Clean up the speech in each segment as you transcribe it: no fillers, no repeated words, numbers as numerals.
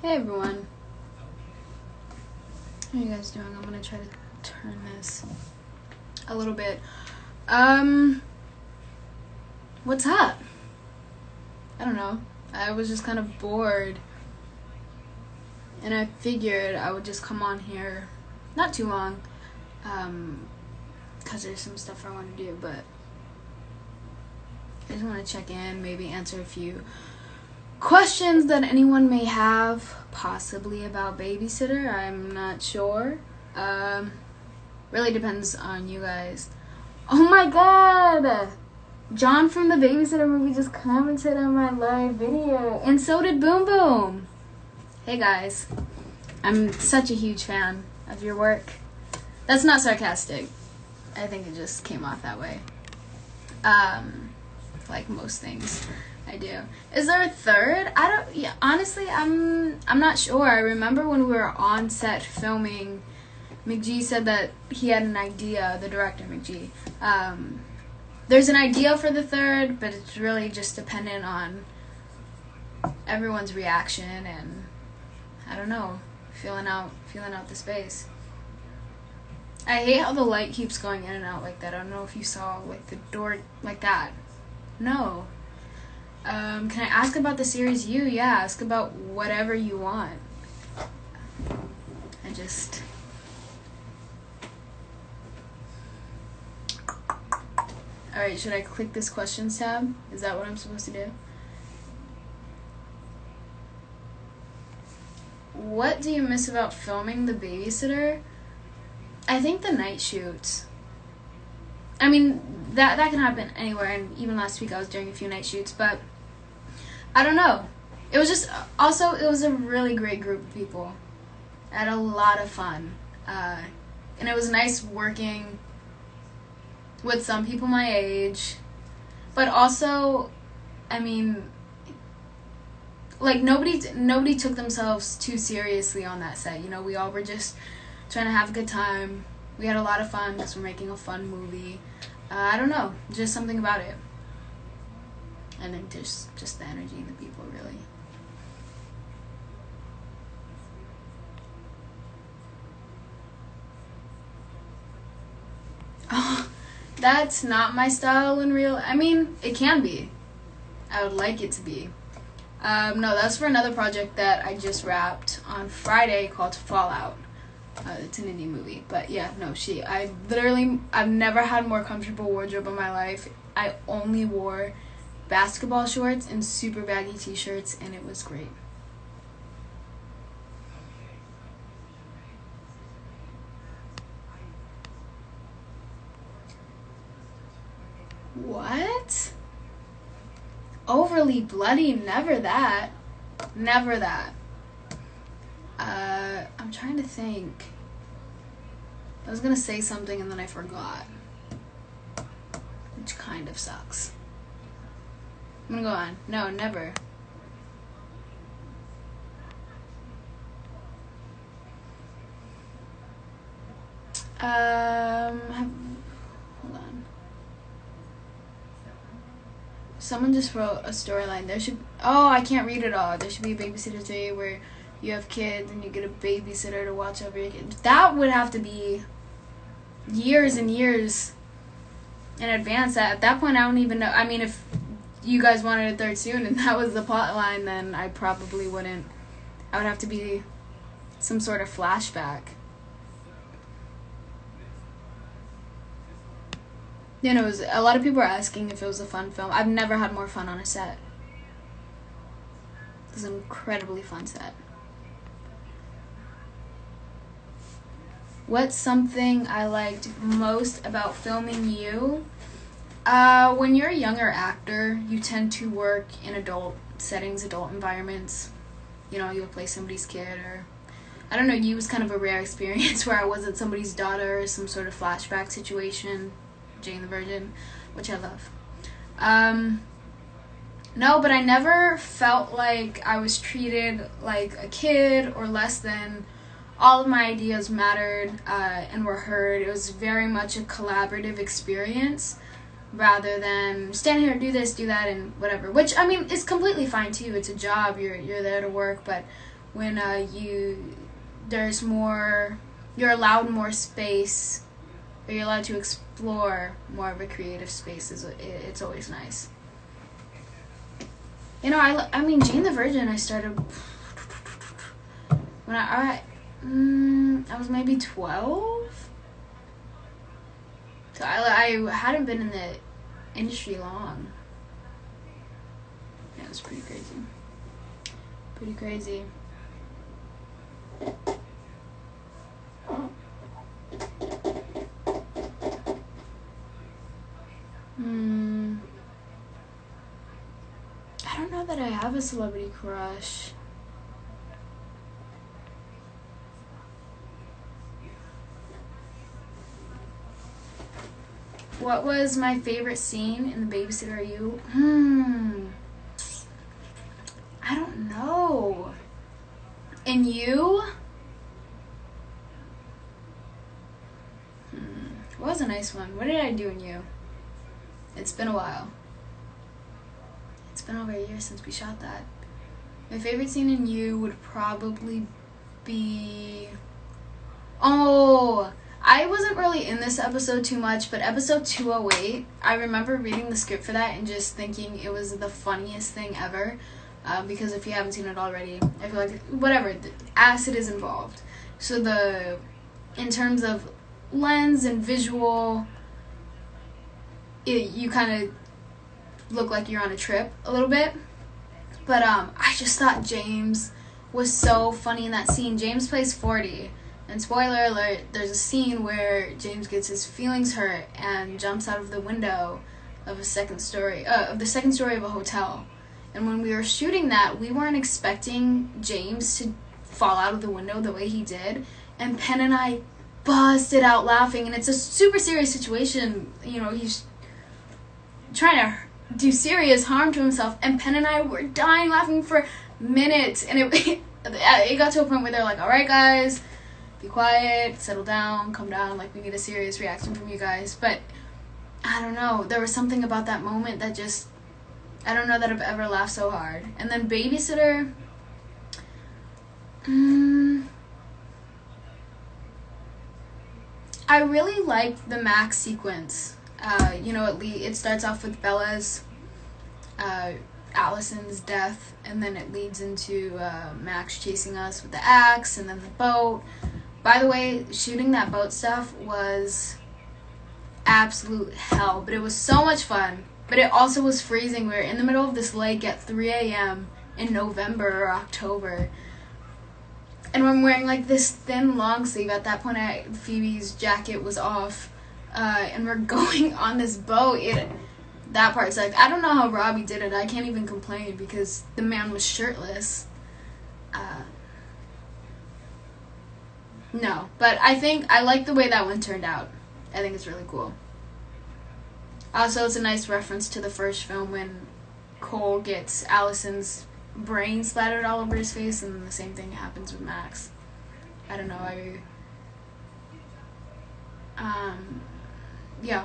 Hey everyone. How are you guys doing? I'm gonna try to turn this a little bit. What's up? I don't know. I was just kind of bored. And I figured I would just come on here, not too long, because there's some stuff I want to do, but I just want to check in, maybe answer a few questions that anyone may have, possibly about babysitter. I'm not sure. Really depends on you guys. Oh my god! John from the Babysitter movie just commented on my live video, and so did Boom Boom. Hey guys, I'm such a huge fan of your work. That's not sarcastic. I think it just came off that way. Like most things I do. Is there a third? Honestly, I'm not sure. I remember when we were on set filming, McGee said that he had an idea, the director McGee. There's an idea for the third, but it's really just dependent on everyone's reaction and, I don't know, feeling out the space. I hate how the light keeps going in and out like that. I don't know if you saw like the door like that. No. Can I ask about the series You? Yeah, ask about whatever you want. Alright, should I click this questions tab? Is that what I'm supposed to do? What do you miss about filming The Babysitter? I think the night shoots. I mean, that can happen anywhere, and even last week I was doing a few night shoots, but I don't know. It was just, also, it was a really great group of people. I had a lot of fun. And it was nice working with some people my age, but also, I mean, like, nobody took themselves too seriously on that set. You know, we all were just trying to have a good time. We had a lot of fun because we're making a fun movie. I don't know, just something about it. And then just the energy and the people, really. Oh, that's not my style in real. I mean, it can be. I would like it to be. No, that's for another project that I just wrapped on Friday called Fallout. It's an indie movie, but yeah, no, I've never had a more comfortable wardrobe in my life. I only wore basketball shorts and super baggy t-shirts, and it was great. What? Overly bloody? Never that. Never that. I'm trying to think. I was gonna say something and then I forgot, which kind of sucks. I'm gonna go on. No, never. Hold on. Someone just wrote a storyline. I can't read it all. There should be a Babysitter 3 where you have kids and you get a babysitter to watch over your kids. That would have to be years and years in advance. At that point, I don't even know. I mean, if you guys wanted a third soon and that was the plot line, then I probably wouldn't. I would have to be some sort of flashback. You know, a lot of people are asking if it was a fun film. I've never had more fun on a set. It was an incredibly fun set. What's something I liked most about filming You? When you're a younger actor, you tend to work in adult settings, adult environments. You know, you'll play somebody's kid, or I don't know, You was kind of a rare experience where I wasn't somebody's daughter or some sort of flashback situation. Jane the Virgin, which I love. No, but I never felt like I was treated like a kid or less than. All of my ideas mattered and were heard. It was very much a collaborative experience rather than stand here, do this, do that, and whatever. Which, I mean, is completely fine too. It's a job. You're there to work. But when you're allowed more space, or you're allowed to explore more of a creative space. It's always nice. You know, I mean, Jane the Virgin, I started when I was maybe 12. So I hadn't been in the industry long. Yeah, it was pretty crazy. Pretty crazy. I don't know that I have a celebrity crush. What was my favorite scene in The Babysitter Are You? I don't know. In You? What was a nice one? What did I do in You? It's been a while. It's been over a year since we shot that. My favorite scene in You would probably be... Oh, I wasn't really in this episode too much, but episode 208, I remember reading the script for that and just thinking it was the funniest thing ever. Because if you haven't seen it already, I feel like, whatever, acid is involved. So in terms of lens and visual, you kind of look like you're on a trip a little bit. But I just thought James was so funny in that scene. James plays 40. And spoiler alert, there's a scene where James gets his feelings hurt and jumps out of the window of the second story of a hotel. And when we were shooting that, we weren't expecting James to fall out of the window the way he did. And Penn and I busted out laughing. And it's a super serious situation. You know, he's trying to do serious harm to himself. And Penn and I were dying laughing for minutes. And it got to a point where they're like, all right, guys, be quiet, settle down, calm down. Like, we need a serious reaction from you guys. But I don't know. There was something about that moment that just... I don't know that I've ever laughed so hard. And then Babysitter... I really liked the Max sequence. You know, it starts off with Bella's, Allison's death, and then it leads into Max chasing us with the axe, and then the boat. By the way, shooting that boat stuff was absolute hell, but it was so much fun. But it also was freezing. We were in the middle of this lake at 3 a.m. in November or October. And I'm wearing like this thin long sleeve. At that point, Phoebe's jacket was off. And we're going on this boat. That part's like, I don't know how Robbie did it. I can't even complain because the man was shirtless. No, but I like the way that one turned out. I think it's really cool. Also, it's a nice reference to the first film when Cole gets Allison's brain splattered all over his face, and the same thing happens with Max. I don't know, yeah,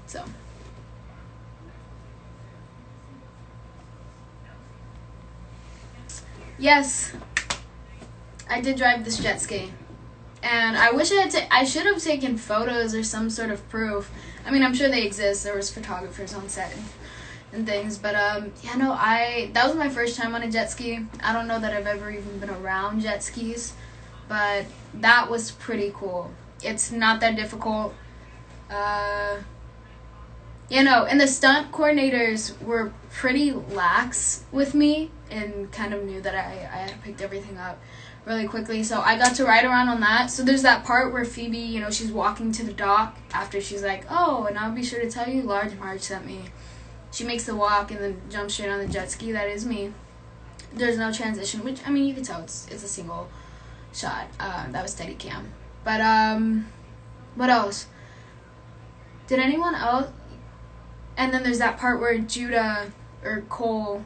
so. Yes, I did drive this jet ski. And I wish I should have taken photos or some sort of proof. I mean, I'm sure they exist. There was photographers on set and things. But, yeah, no, that was my first time on a jet ski. I don't know that I've ever even been around jet skis. But that was pretty cool. It's not that difficult. You know, and the stunt coordinators were pretty lax with me and kind of knew that I had picked everything up really quickly, so I got to ride around on that. So there's that part where Phoebe, you know, she's walking to the dock after she's like, oh, and I'll be sure to tell you Large Marge sent me. She makes the walk and then jumps straight on the jet ski. That is me. There's no transition, which, I mean, you can tell it's a single shot. That was Steadicam. But, what else? Did anyone else? And then there's that part where Judah, or Cole,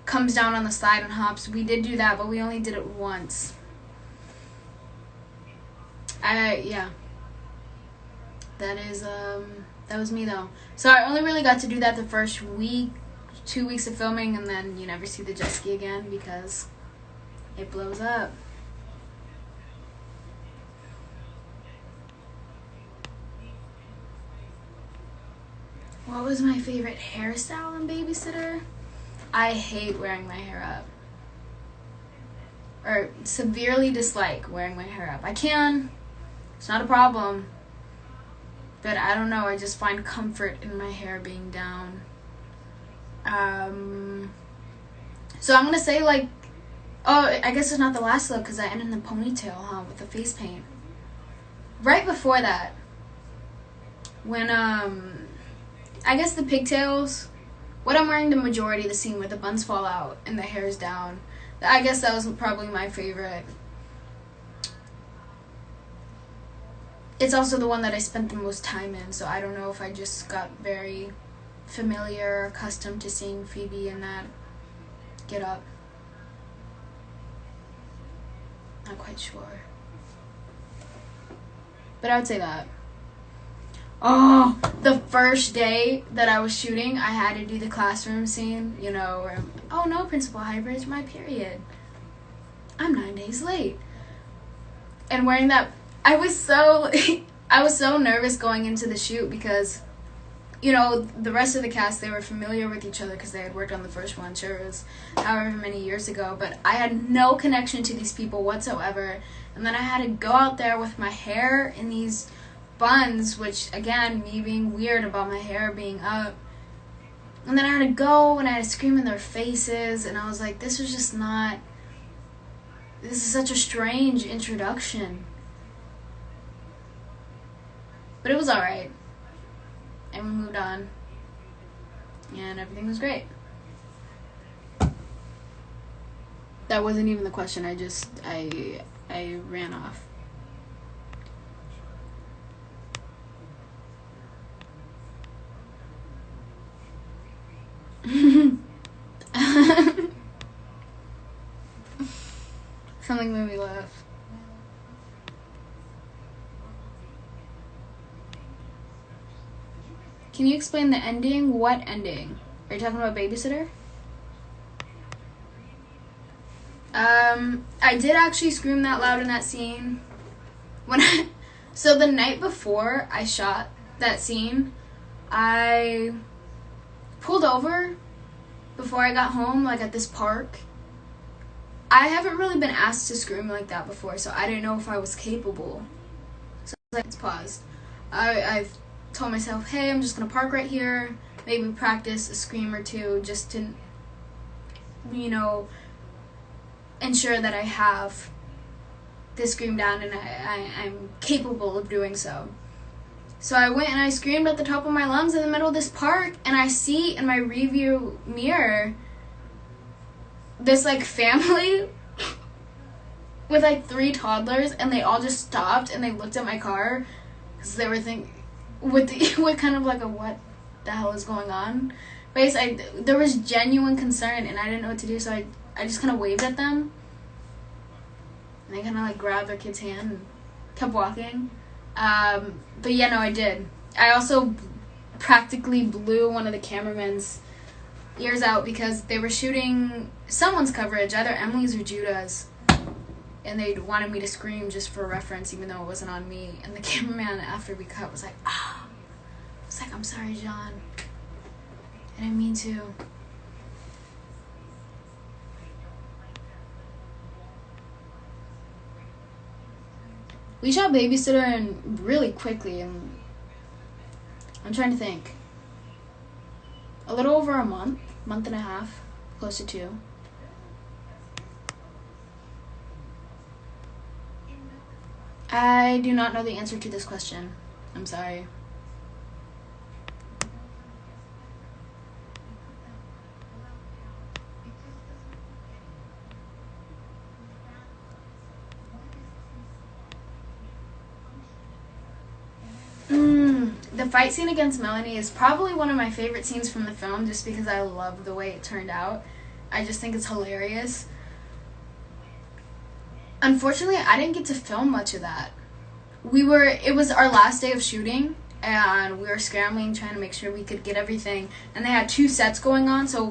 comes down on the slide and hops. We did do that, but we only did it once. Yeah. That was me though. So I only really got to do that the first week, 2 weeks of filming, and then you never see the jet ski again because It blows up. What was my favorite hairstyle in Babysitter? I hate wearing my hair up. Or severely dislike wearing my hair up. I can. It's not a problem. But I don't know. I just find comfort in my hair being down. So I'm going to say like... Oh, I guess it's not the last look because I ended in the ponytail, huh? With the face paint. Right before that. When, I guess the pigtails... What I'm wearing the majority of the scene where the buns fall out and the hair's down. I guess that was probably my favorite. It's also the one that I spent the most time in, so I don't know if I just got very familiar, accustomed to seeing Phoebe in that get up. Not quite sure. But I would say that. Oh, the first day that I was shooting, I had to do the classroom scene, you know, where, oh no, Principal Hybrids, my period. I'm 9 days late. And wearing that, I was so nervous going into the shoot because, you know, the rest of the cast, they were familiar with each other because they had worked on the first one. Sure, it was however many years ago, but I had no connection to these people whatsoever. And then I had to go out there with my hair in these buns, which, again, me being weird about my hair being up. And then I had to go and I had to scream in their faces, and I was like, this is such a strange introduction. But it was alright. And we moved on. And everything was great. That wasn't even the question. I ran off. Something made me laugh. Can you explain the ending? What ending? Are you talking about Babysitter? I did actually scream that loud in that scene. So the night before I shot that scene, I pulled over before I got home, like at this park. I haven't really been asked to scream like that before, so I didn't know if I was capable. So I was like, it's paused. I told myself, hey, I'm just gonna park right here, maybe practice a scream or two just to, you know, ensure that I have this scream down and I'm capable of doing so. So I went and I screamed at the top of my lungs in the middle of this park, and I see in my review mirror this like family with like 3 toddlers, and they all just stopped and they looked at my car because they were thinking with kind of like a what the hell is going on face. There was genuine concern and I didn't know what to do, so I just kind of waved at them, and they kind of like grabbed their kid's hand and kept walking. But yeah, no, I did. I also practically blew one of the cameraman's ears out because they were shooting someone's coverage, either Emily's or Judah's, and they wanted me to scream just for reference, even though it wasn't on me. And the cameraman, after we cut, was like, I was like, I'm sorry, John. I didn't mean to. We shot Babysitter and really quickly, and I'm trying to think. A little over a month and a half, close to 2. I do not know the answer to this question. I'm sorry. The fight scene against Melanie is probably one of my favorite scenes from the film, just because I love the way it turned out. I just think it's hilarious. Unfortunately, I didn't get to film much of that. It was our last day of shooting, and we were scrambling, trying to make sure we could get everything. And they had 2 sets going on, so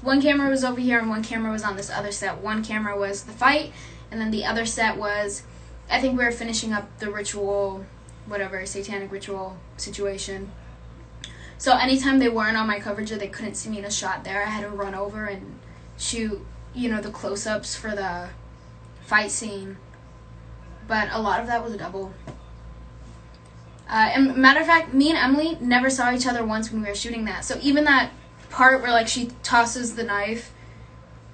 one camera was over here and one camera was on this other set. One camera was the fight, and then the other set was, I think we were finishing up the ritual, whatever, satanic ritual situation. So anytime they weren't on my coverage or they couldn't see me in a shot there, I had to run over and shoot, you know, the close-ups for the fight scene. But a lot of that was a double. And matter of fact, me and Emily never saw each other once when we were shooting that. So even that part where, like, she tosses the knife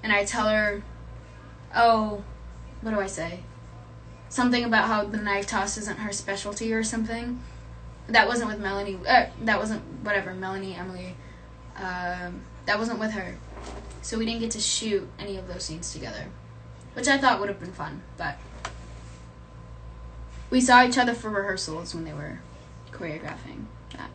and I tell her, oh, what do I say? Something about how the knife toss isn't her specialty or something. That wasn't with Melanie. That wasn't, whatever, Melanie, Emily. That wasn't with her. So we didn't get to shoot any of those scenes together, which I thought would have been fun, but we saw each other for rehearsals when they were choreographing that.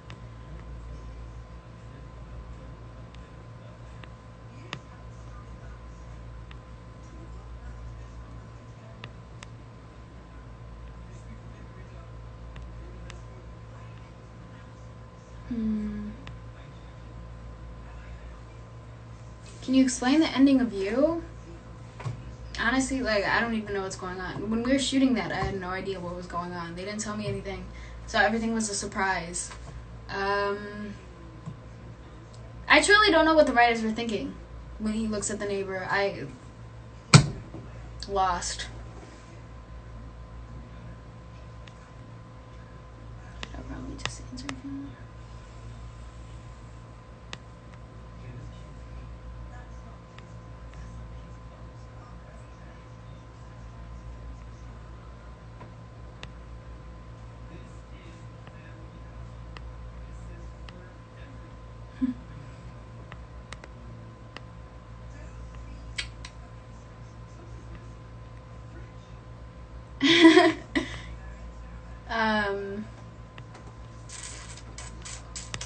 Can you explain the ending of You? Honestly, like, I don't even know what's going on. When we were shooting that, I had no idea what was going on. They didn't tell me anything. So everything was a surprise. I truly don't know what the writers were thinking when he looks at the neighbor. I lost. I'll probably just answer him.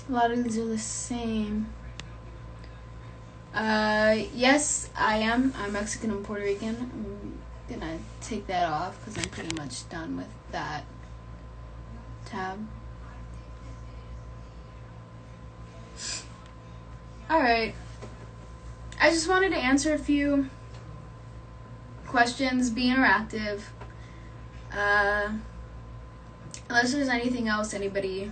A lot of these are the same. Yes, I am. I'm Mexican and Puerto Rican. I'm gonna take that off because I'm pretty much done with that tab. Alright. I just wanted to answer a few questions, be interactive. Unless there's anything else anybody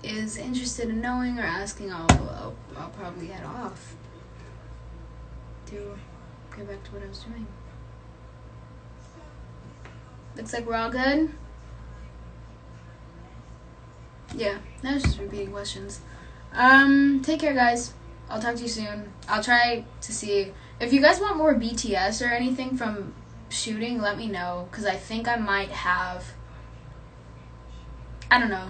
is interested in knowing or asking, I'll probably head off to get back to what I was doing. Looks like we're all good. Yeah, that was just repeating questions. Take care, guys. I'll talk to you soon. I'll try to see if you guys want more BTS or anything from shooting. Let me know, because I think I might have. I don't know.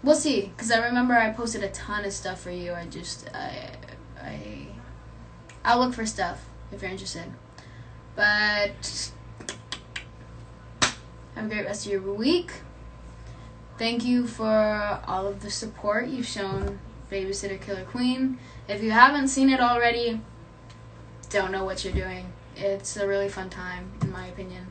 We'll see, because I remember I posted a ton of stuff for you. I'll look for stuff if you're interested. But have a great rest of your week. Thank you for all of the support you've shown Babysitter Killer Queen. If you haven't seen it already, don't know what you're doing. It's a really fun time, in my opinion.